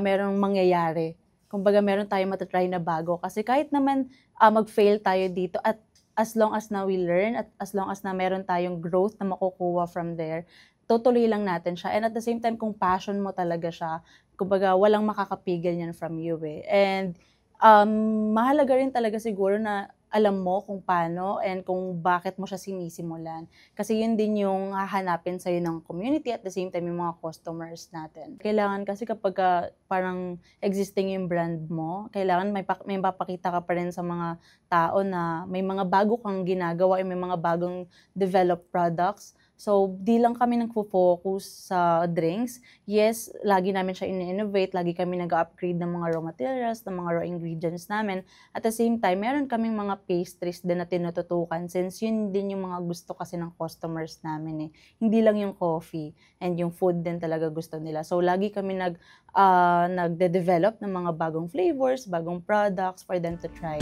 merong mangyayari. Kumbaga meron tayong matatry na bago. Kasi kahit naman mag-fail tayo dito at as long as na we learn at as long as na meron tayong growth na makukuha from there, tutuloy lang natin siya. And at the same time, kung passion mo talaga siya, kumbaga walang makakapigil niyan from you eh. And mahalaga rin talaga siguro na alam mo kung paano and kung bakit mo siya sinisimulan. Kasi yun din yung hahanapin sa'yo ng community at the same time yung mga customers natin. Kailangan kasi kapag parang existing yung brand mo, kailangan may papakita ka pa rin sa mga tao na may mga bago kang ginagawa, may mga bagong developed products. So, di lang kami nagfo-focus sa drinks. Yes, lagi namin siya in-innovate, lagi kami nag-upgrade ng mga raw materials, ng mga raw ingredients namin. At the same time, meron kaming mga pastries din na tinututukan since yun din yung mga gusto kasi ng customers namin eh. Hindi lang yung coffee and yung food din talaga gusto nila. So, lagi kami nagde-develop ng mga bagong flavors, bagong products for them to try.